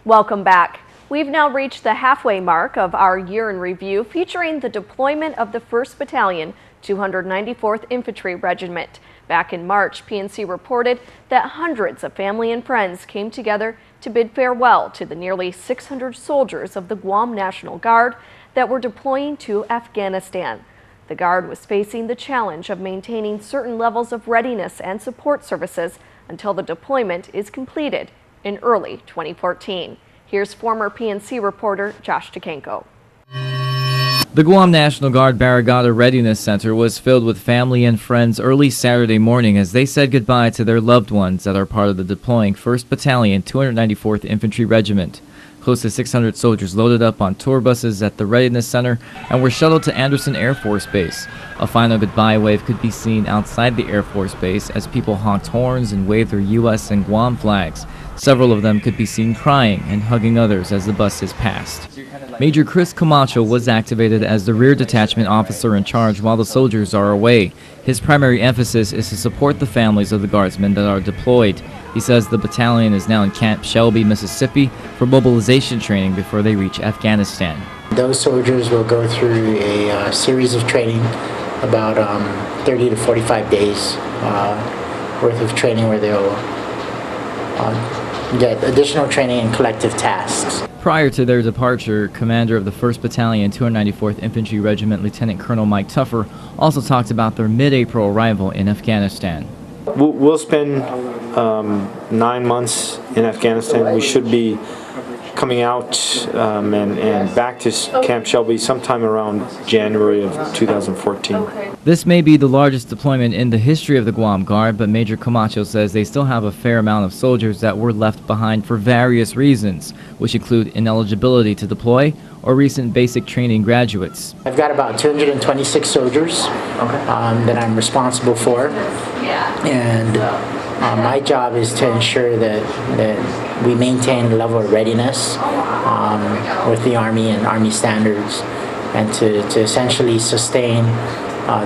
Welcome back. We've now reached the halfway mark of our year in review featuring the deployment of the 1st Battalion, 294th Infantry Regiment. Back in March, PNC reported that hundreds of family and friends came together to bid farewell to the nearly 600 soldiers of the Guam National Guard that were deploying to Afghanistan. The Guard was facing the challenge of maintaining certain levels of readiness and support services until the deployment is completed in early 2014. Here's former PNC reporter Josh Takenko. The Guam National Guard Barrigada Readiness Center was filled with family and friends early Saturday morning as they said goodbye to their loved ones that are part of the deploying 1st Battalion, 294th Infantry Regiment. Close to 600 soldiers loaded up on tour buses at the Readiness Center and were shuttled to Andersen Air Force Base. A final goodbye wave could be seen outside the Air Force Base as people honked horns and waved their U.S. and Guam flags. Several of them could be seen crying and hugging others as the buses passed. Major Chris Camacho was activated as the rear detachment officer in charge while the soldiers are away. His primary emphasis is to support the families of the guardsmen that are deployed. He says the battalion is now in Camp Shelby, Mississippi for mobilization training before they reach Afghanistan. Those soldiers will go through a series of training, about 30 to 45 days worth of training where they'll get additional training in collective tasks. Prior to their departure, commander of the 1st Battalion, 294th Infantry Regiment, Lieutenant Colonel Mike Tuffer, also talked about their mid-April arrival in Afghanistan. We'll spend 9 months in Afghanistan. We should be coming out and back to Camp Shelby sometime around January of 2014. This may be the largest deployment in the history of the Guam Guard, but Major Camacho says they still have a fair amount of soldiers that were left behind for various reasons, which include ineligibility to deploy or recent basic training graduates. I've got about 226 soldiers that I'm responsible for, and my job is to ensure that we maintain a level of readiness with the Army and Army standards, and to essentially sustain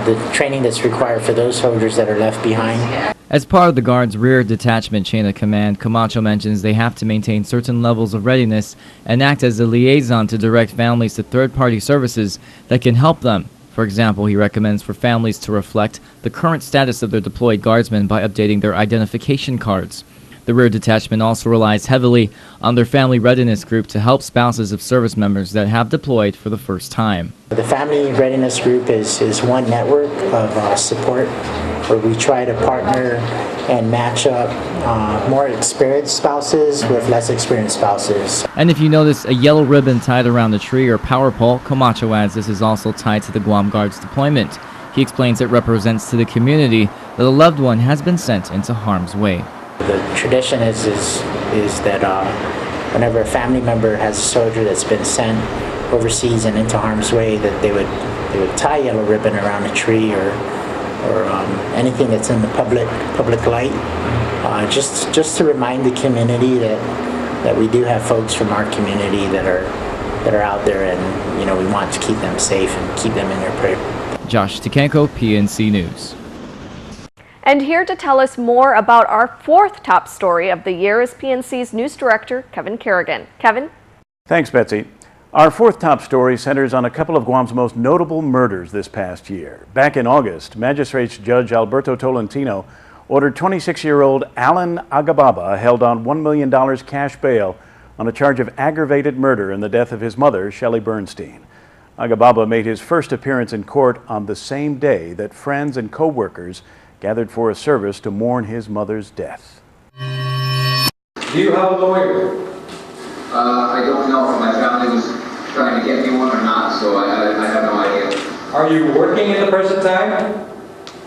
the training that's required for those soldiers that are left behind. As part of the Guard's rear detachment chain of command, Camacho mentions they have to maintain certain levels of readiness and act as a liaison to direct families to third-party services that can help them. For example, he recommends for families to reflect the current status of their deployed guardsmen by updating their identification cards. The rear detachment also relies heavily on their family readiness group to help spouses of service members that have deployed for the first time. The family readiness group is one network of support where we try to partner and match up more experienced spouses with less experienced spouses. And if you notice a yellow ribbon tied around a tree or power pole, Camacho adds this is also tied to the Guam Guard's deployment. He explains it represents to the community that a loved one has been sent into harm's way. The tradition is that whenever a family member has a soldier that's been sent overseas and into harm's way, that they would tie a yellow ribbon around a tree or anything that's in the public light, just to remind the community that we do have folks from our community that are out there, and we want to keep them safe and keep them in their prayer. Josh Takenko, PNC News. And here to tell us more about our 4th top story of the year is PNC's news director, Kevin Kerrigan. Kevin? Thanks, Betsy. Our 4th top story centers on a couple of Guam's most notable murders this past year. Back in August, Magistrates Judge Alberto Tolentino ordered 26-year-old Alan Agababa held on $1 million cash bail on a charge of aggravated murder in the death of his mother, Shelley Bernstein. Agababa made his first appearance in court on the same day that friends and co-workers gathered for a service to mourn his mother's death. Do you have a lawyer? I don't know if my family was trying to get me one or not, so I have no idea. Are you working at the present time?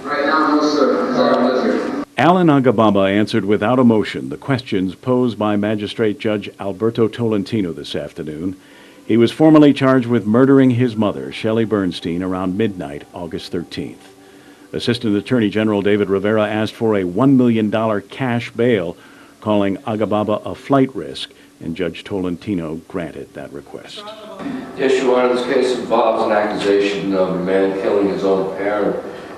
Right now, no, sir. I live here. Alan Agababa answered without emotion the questions posed by Magistrate Judge Alberto Tolentino this afternoon. He was formally charged with murdering his mother, Shelley Bernstein, around midnight, August 13th. Assistant Attorney General David Rivera asked for a $1 million cash bail, calling Agababa a flight risk, and Judge Tolentino granted that request. Yes, Your Honor, this case involves an accusation of a man killing his own parent,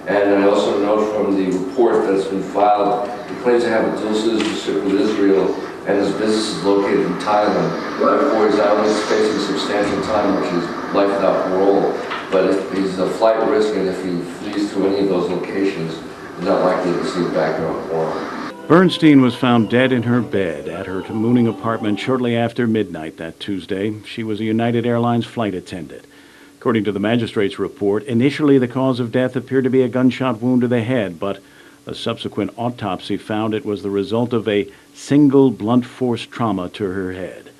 and I also note from the report that's been filed, he claims to have a dual citizenship with Israel and his business is located in Thailand. Therefore, he's not only facing substantial time, which is life without parole, but he's a flight risk, and if he flees to any of those locations, he's not likely to receive background warrant. Bernstein was found dead in her bed at her Mooning apartment shortly after midnight that Tuesday. She was a United Airlines flight attendant. According to the magistrate's report, initially the cause of death appeared to be a gunshot wound to the head, but a subsequent autopsy found it was the result of a single blunt force trauma to her head.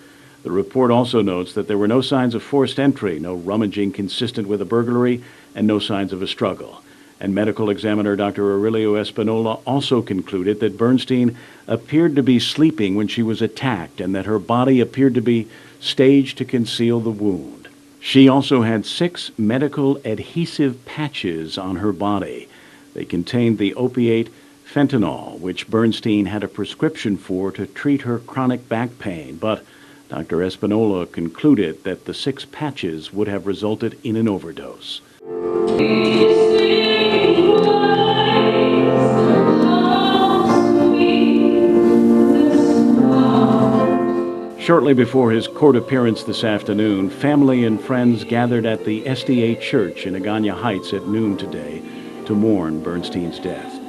The report also notes that there were no signs of forced entry, no rummaging consistent with a burglary, and no signs of a struggle. And medical examiner Dr. Aurelio Espinola also concluded that Bernstein appeared to be sleeping when she was attacked and that her body appeared to be staged to conceal the wound. She also had 6 medical adhesive patches on her body. They contained the opiate fentanyl, which Bernstein had a prescription for to treat her chronic back pain, but Dr. Espinola concluded that the 6 patches would have resulted in an overdose. Shortly before his court appearance this afternoon, family and friends gathered at the SDA Church in Agana Heights at noon today to mourn Bernstein's death.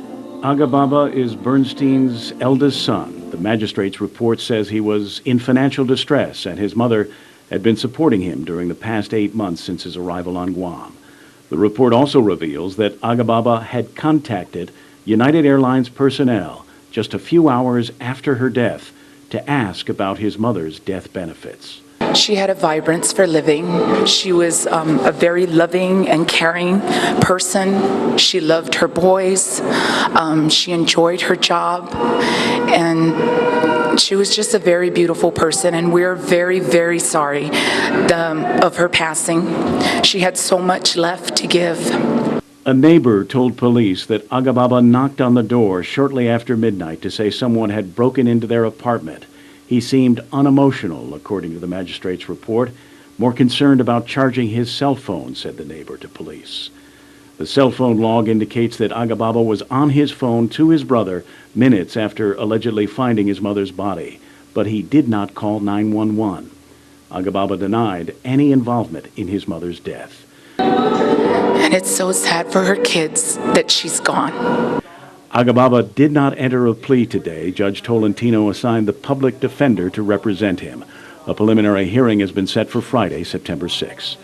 Aga Baba is Bernstein's eldest son. The magistrate's report says he was in financial distress and his mother had been supporting him during the past 8 months since his arrival on Guam. The report also reveals that Aga Baba had contacted United Airlines personnel just a few hours after her death to ask about his mother's death benefits. She had a vibrance for living. She was a very loving and caring person. She loved her boys. She enjoyed her job. And she was just a very beautiful person, and we're very, very sorry of her passing. She had so much left to give. A neighbor told police that Aga Baba knocked on the door shortly after midnight to say someone had broken into their apartment. He seemed unemotional, according to the magistrate's report, more concerned about charging his cell phone, said the neighbor to police. The cell phone log indicates that Aga Baba was on his phone to his brother minutes after allegedly finding his mother's body, but he did not call 911. Aga Baba denied any involvement in his mother's death. And it's so sad for her kids that she's gone. Aga Baba did not enter a plea today. Judge Tolentino assigned the public defender to represent him. A preliminary hearing has been set for Friday, September 6.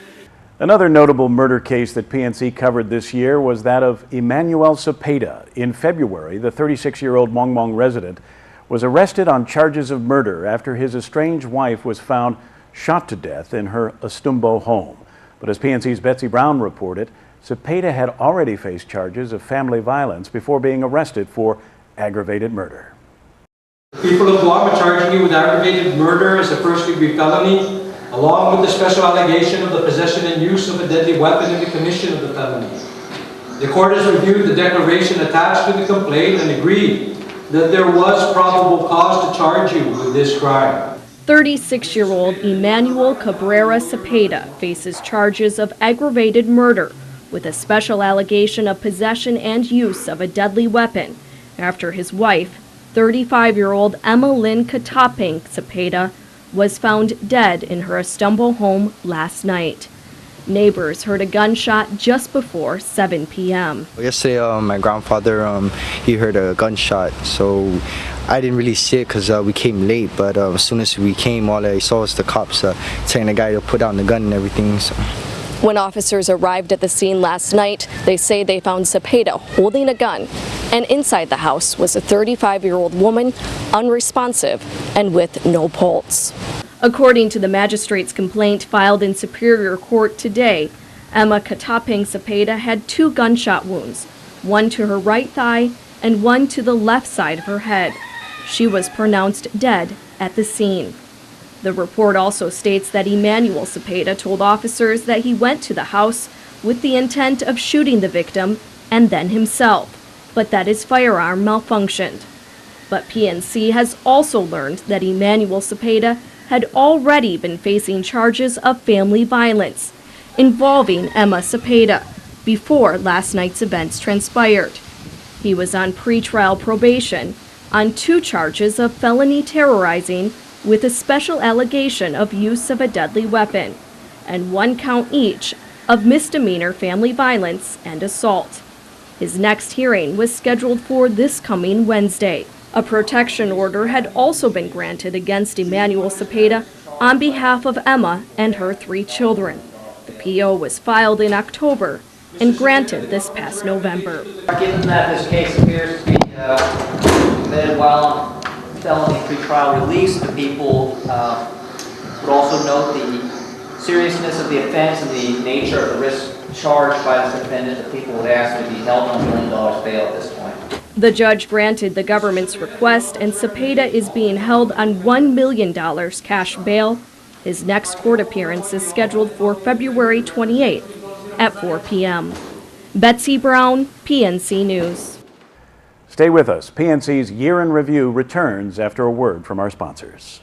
Another notable murder case that PNC covered this year was that of Emmanuel Cepeda. In February, the 36-year-old Mongmong resident was arrested on charges of murder after his estranged wife was found shot to death in her Ostumbo home. But as PNC's Betsy Brown reported, Cepeda had already faced charges of family violence before being arrested for aggravated murder. People of Guam are charging you with aggravated murder as a first-degree felony, along with the special allegation of the possession and use of a deadly weapon in the commission of the felony. The court has reviewed the declaration attached to the complaint and agreed that there was probable cause to charge you with this crime. 36-year-old Emmanuel Cabrera Cepeda faces charges of aggravated murder with a special allegation of possession and use of a deadly weapon after his wife, 35-year-old Emma Lynn Kataping Cepeda, was found dead in her Ostumbo home last night. Neighbors heard a gunshot just before 7 p.m. Yesterday, my grandfather, he heard a gunshot, so I didn't really see it because we came late, but as soon as we came, all I saw was the cops telling the guy to put down the gun and everything. So. When officers arrived at the scene last night, they say they found Cepeda holding a gun, and inside the house was a 35-year-old woman, unresponsive and with no pulse. According to the magistrate's complaint filed in Superior Court today, Emma Kataping Cepeda had 2 gunshot wounds, one to her right thigh and one to the left side of her head. She was pronounced dead at the scene. The report also states that Emmanuel Cepeda told officers that he went to the house with the intent of shooting the victim and then himself, but that his firearm malfunctioned. But PNC has also learned that Emmanuel Cepeda had already been facing charges of family violence involving Emma Cepeda before last night's events transpired. He was on pretrial probation on 2 charges of felony terrorizing with a special allegation of use of a deadly weapon, and 1 count each of misdemeanor family violence and assault. His next hearing was scheduled for this coming Wednesday. A protection order had also been granted against Emmanuel Cepeda on behalf of Emma and her 3 children. The PO was filed in October and granted this past November. Given that this case appears to be committed while on felony pretrial release, the people would also note the seriousness of the offense and the nature of the risk charged by the defendant. The people would ask to be held on $1 million bail at this point. The judge granted the government's request, and Cepeda is being held on $1 million cash bail. His next court appearance is scheduled for February 28th at 4 p.m. Betsy Brown, PNC News. Stay with us. PNC's Year in Review returns after a word from our sponsors.